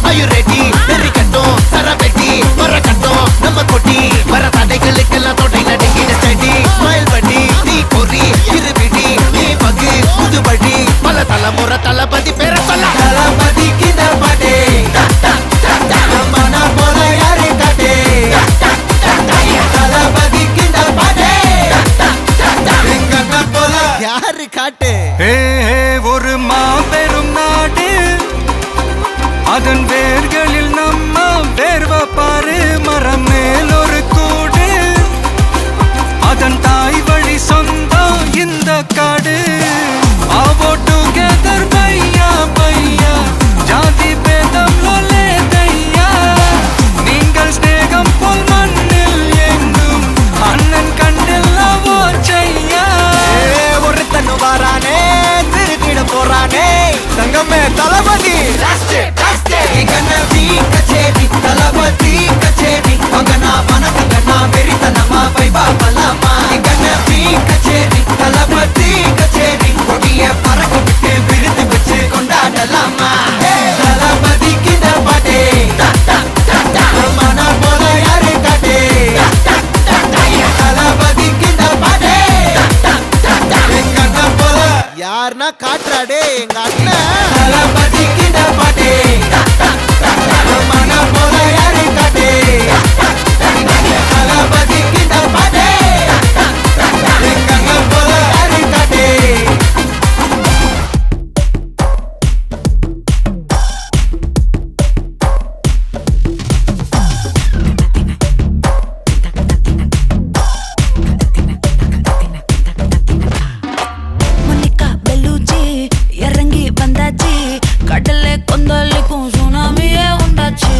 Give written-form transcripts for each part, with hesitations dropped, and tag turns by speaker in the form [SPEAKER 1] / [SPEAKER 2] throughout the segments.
[SPEAKER 1] Are you ready? Very கட்டும் சரவெட்டி வர கட்டும் நம்ம கொட்டி வர தடைகளுக்கெல்லாம் தொட்டை நடுங்கிட ஸ்டடி ஸ்மைல் பண்ணி நீ பொறி இருபிடி நீ பகு புதுபடி பல தலைமுறை தளபதி பேர சொல்ல தளபதி கிட்ட பாட்டே மன போல யாரு காட்டே தளபதி கிட்ட பாட்டே எங்க போல யாரு காட்டு
[SPEAKER 2] ஒரு மாபெரும் நாடு அதன் வேர்களில் நம்ம வேர்வ பாரு மரம் மேல் ஒரு கூடு அதன் தாய் வழி சொந்தம் இந்த காடு ஆவோ டுகெதர் பையா பையா ஜாதி பேதம் லோலே தையா நீங்கள் ஸ்நேகம் போல் மண்ணில் எங்கும் அண்ணன் கண்டில் அவோ செய்யா
[SPEAKER 1] ஒருத்தனு வாரானே திருத்திட போறானே தங்கமே தளபதி கண்ணவி கச்சேரி தளபதி கச்சேரி மகனா மனசங்கனா வெறித்தனமா பைபா பல்லாமா கண்ணவி கச்சேரி தளபதி கச்சேரி கொடிய பறக்க விட்டு விருது வச்சு கொண்டாடலாமா தளபதி கிட்ட பாட்டே மன போல யாரு காட்டே தளபதி கிட்ட பாட்டே எங்க அண்ணன் போல யாருன்னா காட்டுறாடே எங்க அண்ணன் தளபதி கிட்ட பாட்டே மன போல யாரு காட்டே தளபதி கிட்ட பாட்டே எங்க அண்ணன் போல யாரு காட்டே
[SPEAKER 3] மோனிகா பெலூச்சி இறங்கி வந்தாச்சு கடலை கொந்தளிக்கும் சுனாமியே உண்டாச்சு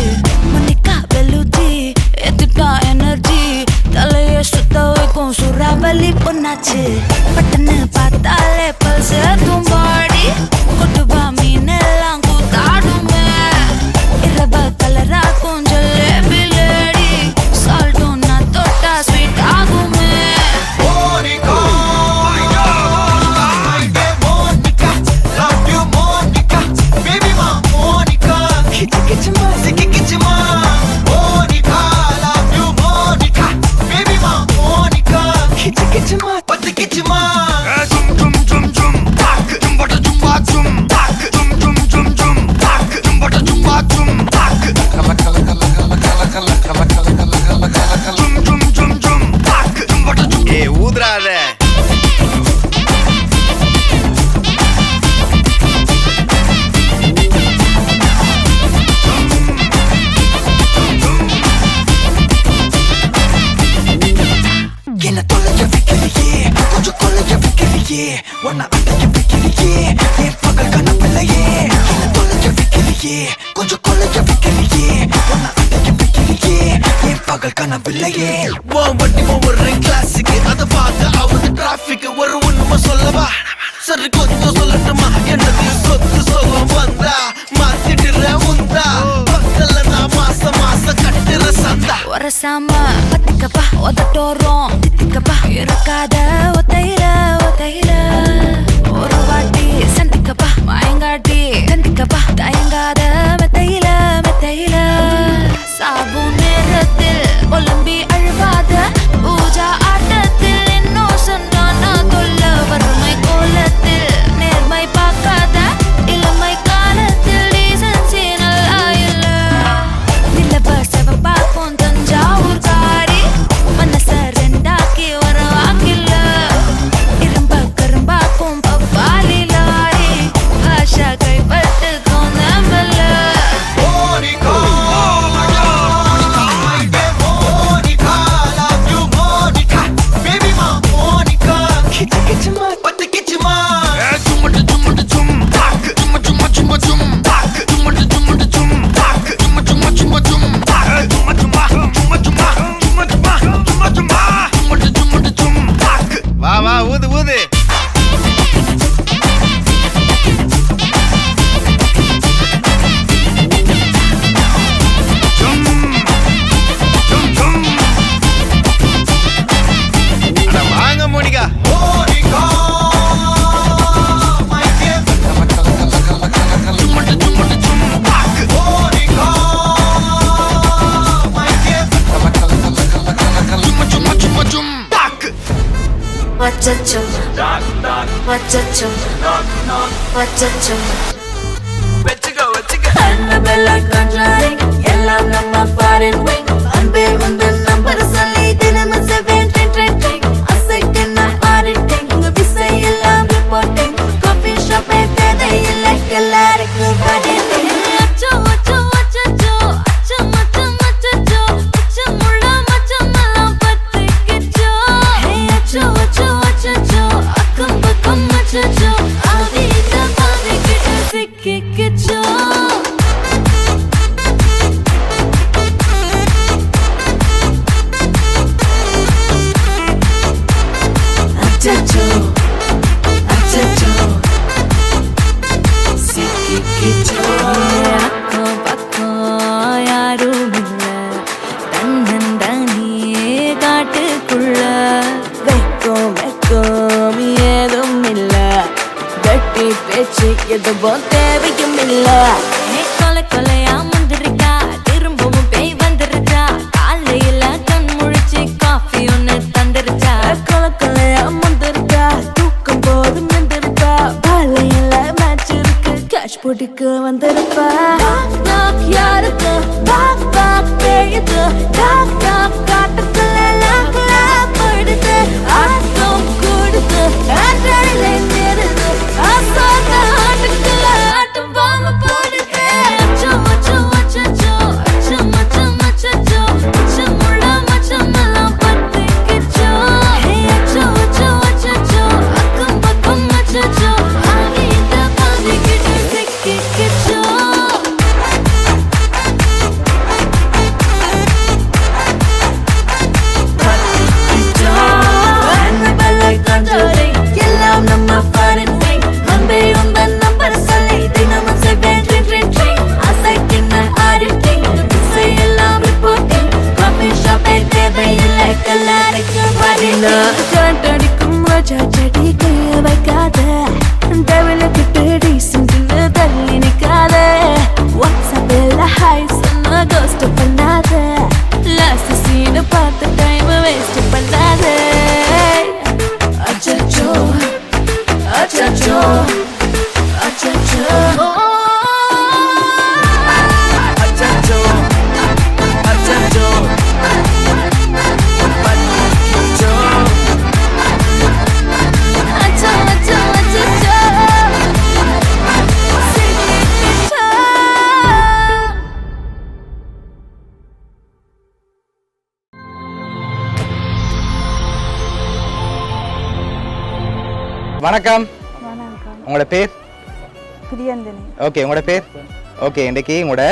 [SPEAKER 3] மோனிகா பெலூச்சி எத்திட்டா எனர்ஜி தலைய சுத்த வைக்கும் சூறாவளி பொண்ணாச்சு பட்டன்னு பார்த்தாலே பல்ஸ் தும்பாடி கொட்டுபா மீன் எல்லாம் கூத்தாடுமே இரவ கலராக்கும் ஜல்லேபி லேடி சால்ட்டும் நான் தொட்டா ஸ்வீட் ஆகுமே
[SPEAKER 1] Monica, Monica, love you Monica, baby ma Monica, kichima, kichima, Monica, love you Monica, baby ma Monica, kichima, pati kichima.
[SPEAKER 2] Zum zum zum zum tak zum bata zum ba zum tak zum zum zum zum tak zum bata zum ba zum tak kala kala kala kala kala kala kala kala kala kala kala zum zum zum zum tak zum bata zum
[SPEAKER 1] ஊதுறாத என்ன தொலைய வைக்கிறியே கொஞ்சம் கொலைய வைக்கிறியே உன்னை அடைய வைக்கிறியே என் பகல் கனவில்லையே என்ன தொலைய வைக்கிறியே கொஞ்சம் கொலைய வைக்கிறியே உன்னை அடைய வைக்கிறியே என் பகல் கனவில்லையே வண்டி ஒவ்வொரு கிளாஸுக்கு அதை பார்த்து ஆகுது டிராபிக் ஒரு உண்மை சொல்லவா சரி கொஞ்சம் சொல்லட்டுமா என்னது சொத்து சொல்லம் வந்தா மாத்திடுற உந்தா பக்கல நான் மாச கட்டுற சந்தா
[SPEAKER 3] ஒரசாம பத்திக்கப்பா உதட்டோரம் தித்திக்கப்பா இருக்காத ஒத்தையில ஒத்தையில ஒரு வாட்டி சந்திக்கப்பா மாயங்காட்டி கந்திக்கப்பா தயங்காத மெத்தையில மெத்தையில சாபு நேரத்தில் ஒலிம்பி அழுவாத பூஜா ஆட்டத்தில் இன்னும் சொன்னானா தொல்ல வறுமை கோலத்தில் நேர்மை பார்க்காத இளமை காலத்தில் டீசன்சி நல்லா இல்ல நிலவ செவப்பாக்கும் தஞ்சாவூர் காரி மனச ரெண்டாக்கி வர வாக்கில்ல இரும்ப கரும்பாக்கும் அச்சச்சோ அச்சச்சோ அச்சச்சோ Annabella conjuring எல்லாம் நம்ம foreign wing அன்பே உந்தன் நம்பர் சொல்லி தினமும் 7 அசைக்கன ஆடிட்டிங் உங்க விசை எல்லாம் ரிப்போர்ட்டிங் காஃபி ஷாப் தேதை இல்லை எல்லாருக்கும் படிட்டிங் அச்சோ அச்சோ அச்சச்சோ அச்சம் அச்சம் அச்சச்சோ அச்சமுள்ள மச்சமெல்லாம் பத்திக்கிச்சோ ஹே அச்சோ அச்சோ அச்சச்சோ அக்கம் பக்கம் அச்சச்சோ ஆதிட்ட பாதிக்கிட்ட சிக்கிக்கிச்சோ அச்சச்சோ அச்சச்சோ சிக்கிக்கிச்சோ அக்கம் பக்கம் யாரும் இல்ல தன்னந்தனியே காட்டுக்குள்ள வெக்கம் வெக்கம் ஏதும் இல்ல கட்டி பேச்சு எதுவும் தேவையும் இல்ல கொலை கொலையா முந்திருக்கா திரும்பவும் பேய் வந்துருச்சா காலையில கண் முழிச்சு காஃபி ஒன்னு தந்துருச்சா கொலை கொலையா முந்திருக்கா தூக்கம் போதும் நின்றுருக்கா காலையில மேட்ச் இருக்கு கேஷ் போட்டுக்கு வந்திருப்பா யாருக்கு பாக் பாக் பேயுது டாக் டாக் காட்டுக்குள்ள லாக்ல படுது ஆட்டம் கூடுது ஆட்டடில நிறுது ஆசாத ஆட்டுக்குள்ள ஆட்டம் பாம போடுது அச்சோ அச்சோ அச்சச்சோ அச்சம் அச்சம் அச்சச்சோ அச்சமுள்ள மச்சமெல்லாம் பத்திக்கிச்சோ ஹே அச்சோ அச்சோ அச்சச்சோ அக்கம் பக்கம் அச்சச்சோ ஆகிட்ட பாதிக்கிட்டு சிக்கிக்கிச்சோ Annabella conjuring எல்லாம் நம்ம foreign wing அன்பே உந்தன் நம்பர் சொல்லி தினமும் 7 அசைக்கின ஆடிட்டிங் விசை எல்லாம் ரிப்போர்ட்டிங் காஃபி ஷாப்பே தேவையில்லை எல்லாருக்கும் படினா ஜாண்டடிக்கும் செடி கைய வைக்காத டெவலப்டு டீசன்ட்னு தள்ளி நிக்காத வாட்ஸ்அப்பில் ஹாய் சொன்ன கோஸ்ட் பண்ணாத லாஸ்ட் சீன் பார்த்த டைம் வேஸ்ட் பண்ணாத அச்சச்சோ அச்சச்சோ அச்சச்சோ
[SPEAKER 2] அச்சச்சோ அச்சச்சோ பத்திக்கிச்சோ
[SPEAKER 3] அச்சோ அச்சோ அச்சச்சோ சிக்கிக்கிச்சோ
[SPEAKER 2] வணக்கம்
[SPEAKER 4] வணக்கம்
[SPEAKER 2] உங்களோட பேர்
[SPEAKER 4] பிரியந்தனி
[SPEAKER 2] ஓகே உங்களோட பேர் ஓகே இன்றைக்கி உங்களோட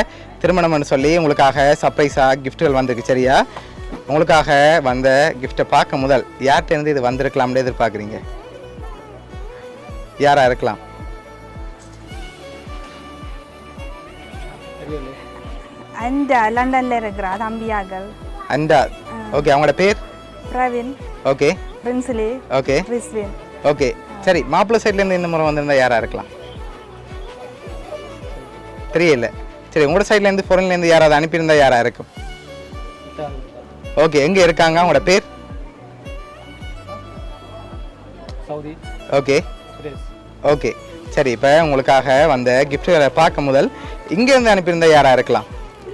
[SPEAKER 2] திருமணம்னு சொல்லி உங்களுக்காக சர்ப்ரைஸாக கிஃப்ட்டுகள் வந்திருக்கு சரியா உங்களுக்காக வந்த கிஃப்ட்டை பார்க்க முதல் யார்கிட்டேருந்து இது வந்திருக்கலாம்னு எதிர்பார்க்குறீங்க யாரா இருக்கலாம்
[SPEAKER 4] அந்த லண்டன்ல இருக்கிற தம்பியார்கள்
[SPEAKER 2] அண்டா ஓகே அவங்களோட பேர்
[SPEAKER 4] Praveen
[SPEAKER 2] okay
[SPEAKER 4] Princely
[SPEAKER 2] okay
[SPEAKER 4] Rizwin
[SPEAKER 2] okay சரி மாப்பிள்ளை சைட்லேருந்து இந்த முறை வந்திருந்தா யாரா இருக்கலாம் தெரியல சரி உங்களோட சைட்லேருந்து ஃபோரன்லேருந்து யாராவது அனுப்பியிருந்தா யாரா இருக்கும் ஓகே எங்கே இருக்காங்க அவங்களோட பேர்
[SPEAKER 5] சவுதி
[SPEAKER 2] ஓகே
[SPEAKER 5] சுரேஷ்
[SPEAKER 2] ஓகே சரி இப்போ உங்களுக்காக வந்த கிஃப்ட்டுகளை பார்க்க முதல் இங்கேருந்து அனுப்பியிருந்தா யாரா இருக்கலாம்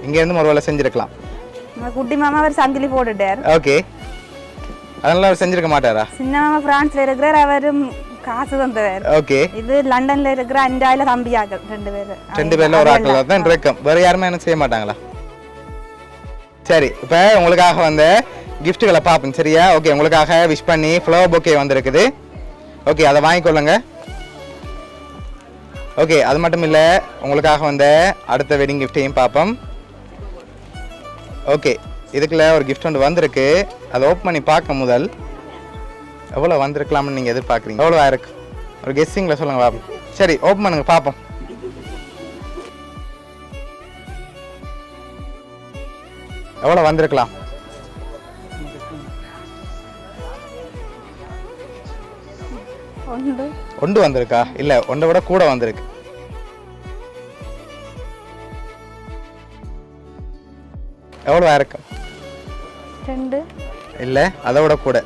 [SPEAKER 2] இங்கேருந்து ஒரு வேலை செஞ்சுருக்கலாம்
[SPEAKER 4] நம்ம குட்டி மாமா அவர் சங்கிலி போட்டுட்டார்
[SPEAKER 2] ஓகே அதெல்லாம் அவர் செஞ்சிருக்க மாட்டாரா
[SPEAKER 4] சின்ன மாமா பிரான்ஸ்ல இருக்கிறார் அவரும் காசு தந்தவர்
[SPEAKER 2] ஓகே
[SPEAKER 4] இது லண்டன்ல இருக்கிற அண்டாயில தம்பியார்கள் ரெண்டு
[SPEAKER 2] பேர்ல ஒரு ஆட்கள் தான் இருக்கும் வேற யாருமே என்ன செய்ய மாட்டாங்களா சரி இப்போ உங்களுக்காக வந்த கிஃப்ட்டுகளை பார்ப்போம் சரியா ஓகே உங்களுக்காக விஷ் பண்ணி ஃப்ளவர் பொக்கே வந்திருக்குது ஓகே அதை வாங்கிக்கொள்ளுங்க ஓகே அது மட்டும் இல்லை உங்களுக்காக வந்த அடுத்த வெட்டிங் கிஃப்ட்டையும் பார்ப்போம் ஓகே இதுக்குள்ள ஒரு கிஃப்ட் ஒன்று வந்திருக்கு அதை ஓப்பன் பண்ணி பார்க்க முதல் எவ்வளோ வந்திருக்கலாம்னு நீங்கள் எதிர்பார்க்குறீங்க எவ்வளோ இருக்கு ஒரு கெஸ்ஸிங்கில் சொல்லுங்க பார்ப்போம் சரி ஓப்பன் பண்ணுங்க பார்ப்போம் எவ்வளோ வந்திருக்கலாம் ஒன்று வந்திருக்கா இல்லை ஒன்றை விட கூட வந்திருக்கு எவ்வளோ இருக்கும்
[SPEAKER 4] ரெண்டு
[SPEAKER 2] இல்லை அதை விட கூட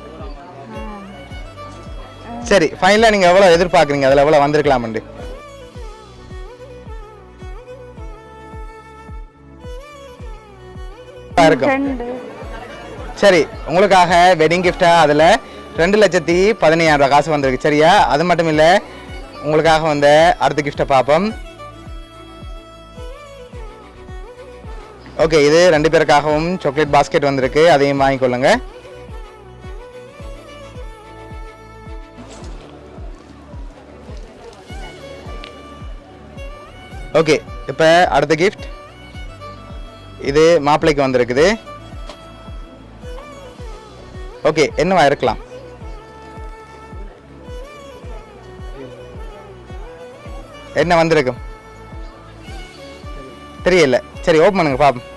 [SPEAKER 6] சரி ஃபைனலாக நீங்கள் எவ்வளோ எதிர்பார்க்குறீங்க அதில் எவ்வளோ வந்திருக்கலாம்ண்டு இருக்கும்
[SPEAKER 4] ரெண்டு
[SPEAKER 6] சரி உங்களுக்காக வெட்டிங் கிஃப்டா அதில் 2,15,000 ரூபாய் காசு வந்திருக்கு சரியா அது மட்டும் இல்லை உங்களுக்காக வந்த அடுத்த கிஃப்டை பார்ப்போம் ஓகே இது 2 பேருக்காகவும் சாக்லேட் பாஸ்கெட் வந்திருக்கு அதையும் வாங்கிக்கொள்ளுங்க ஓகே இப்போ அடுத்த கிஃப்ட் இது மாப்பிள்ளைக்கு வந்திருக்குது ஓகே என்னவா இருக்கலாம் என்ன வந்திருக்கும் தெரியல சரி ஓப்பன் பண்ணுங்க பாப்போம்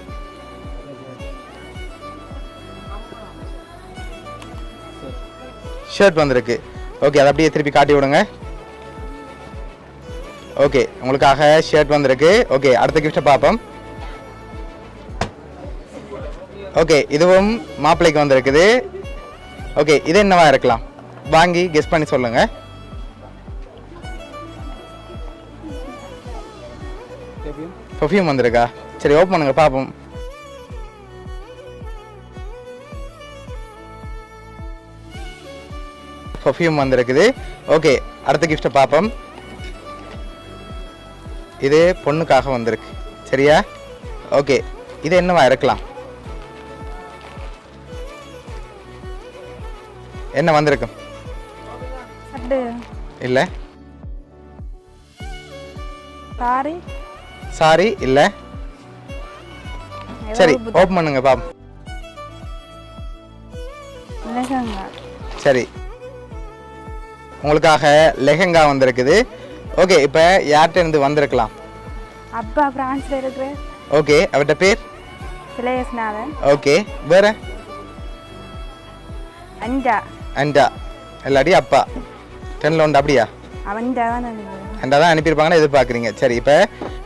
[SPEAKER 6] ஷர்ட் வந்திருக்கு ஓகே அதை அப்படியே திருப்பி காட்டி விடுங்க ஓகே உங்களுக்காக ஷர்ட் வந்திருக்கு ஓகே அடுத்த கிஃப்ட்டை பார்ப்போம் ஓகே இதுவும் மாப்பிள்ளைக்கு வந்திருக்குது ஓகே இது என்னவா இருக்கலாம் வாங்கி கெஸ் பண்ணி சொல்லுங்க பர்ஃப்யூம் வந்திருக்கா சரி ஓப்பன் பண்ணுங்க பார்ப்போம் பர்ஃப்யூம் வந்திருக்குது ஓகே அடுத்த கிஃப்ட்டை பார்ப்போம் இது பொண்ணுக்காக வந்திருக்கு சரியா ஓகே இது என்னவா இருக்கலாம் என்ன வந்திருக்கும் இல்ல
[SPEAKER 4] சாரி
[SPEAKER 6] சாரி இல்ல சரி ஓப்பன் பண்ணுங்க பாப்போம் சரி உங்களுக்காக லெஹங்கா வந்திருக்குது ஓகே இப்போ யார்கிட்ட இருந்து வந்திருக்கலாம்
[SPEAKER 4] அப்பா பிரான்ஸ்ல இருக்கிற
[SPEAKER 6] ஓகே அவர்கிட்ட பேர்
[SPEAKER 4] சிலேஸ்நாதன்
[SPEAKER 6] ஓகே வேற
[SPEAKER 4] அண்டா
[SPEAKER 6] அண்டா இல்லாட்டி அப்பா 10ல் உண்டு அப்படியா
[SPEAKER 4] அவன்டா தான்
[SPEAKER 6] அண்டா தான் அனுப்பியிருப்பாங்கன்னு எதிர்பார்க்குறீங்க சரி இப்போ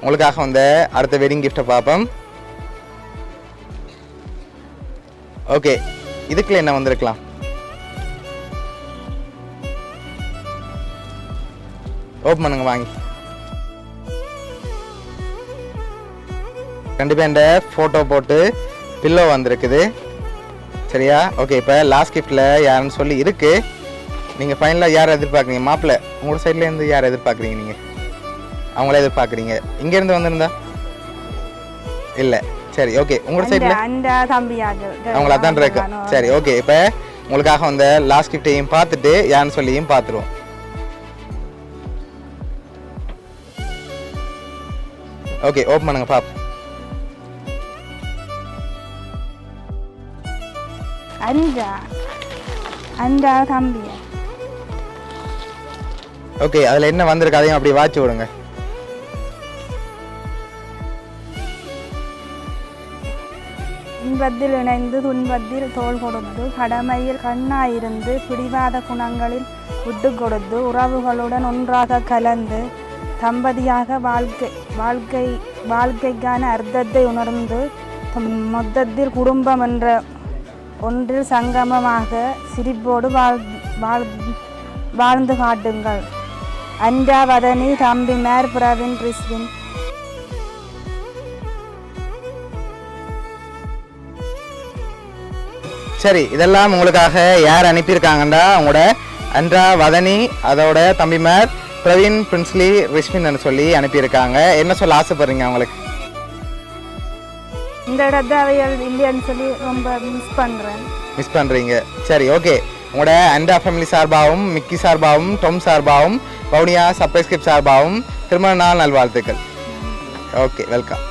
[SPEAKER 6] உங்களுக்காக வந்த அடுத்த வெட்டிங் கிஃப்ட்டை பார்ப்போம் ஓகே இதுக்குள்ள என்ன வந்திருக்கலாம் ஓப்பன் பண்ணுங்க வாங்கி கண்டிப்பாக இந்த ஃபோட்டோ போட்டு பில்லோ வந்திருக்குது சரியா ஓகே இப்போ லாஸ்ட் கிஃப்டில் யாருன்னு சொல்லி இருக்கு நீங்கள் ஃபைனலாக யாரை எதிர்பார்க்குறீங்க மாப்பிள்ளை உங்களோட சைட்லேருந்து யாரை எதிர்பார்க்குறீங்க நீங்கள் அவங்கள எதிர்பார்க்குறீங்க இங்கேருந்து வந்திருந்தா இல்லை சரி ஓகே உங்களோட சைடில் அவங்கள தான் இருக்கும் சரி ஓகே இப்போ உங்களுக்காக வந்த லாஸ்ட் கிஃப்டையும் பார்த்துட்டு யாருன்னு சொல்லியும் பார்த்துருவோம் ஓகே ஓப்பன் பண்ணுங்க பாப்
[SPEAKER 4] அண்டா தம்பி
[SPEAKER 6] ஓகே அதில் என்ன வந்திருக்கு அதையும் அப்படி வாட்சி விடுங்க
[SPEAKER 4] இன்பத்தில் இணைந்து துன்பத்தில் தோள் கொடுத்து கடமையில் கண்ணாயிருந்து பிடிவாத குணங்களில் விட்டு கொடுத்து உறவுகளுடன் ஒன்றாக கலந்து தம்பதியாக வாழ்க்கைக்கான அர்த்தத்தை உணர்ந்து மொத்தத்தில் குடும்பம் என்ற ஒன்றில் சங்கமமாக சிரிப்போடு வாழ்ந்து காட்டுங்கள் அண்டா வதனி தம்பிமார் பிரவீன் ரிஸ்வின்
[SPEAKER 6] சரி இதெல்லாம் உங்களுக்காக யார் அனுப்பியிருக்காங்கண்டா உங்களோட அன்றா வதனி அதோட தம்பிமார் பிரவீன் பிரின்ஸ்லி ரிஷ்வின் சொல்லி அனுப்பியிருக்காங்க என்ன சொல்ல ஆசைப்படுறீங்க அவங்களுக்கு
[SPEAKER 4] இந்த இடத்த அவைகள் இல்லைன்னு சொல்லி ரொம்ப மிஸ் பண்ணுறீங்க
[SPEAKER 6] சரி ஓகே உங்களோட அண்டா ஃபேமிலி சார்பாகவும் மிக்கி சார்பாகவும் டொம் சார்பாகவும் வவுனியா சப்ரைஸ்கிரிப்ட் சார்பாகவும் திருமண நாள் நல்வாழ்த்துக்கள் ஓகே வெல்கம்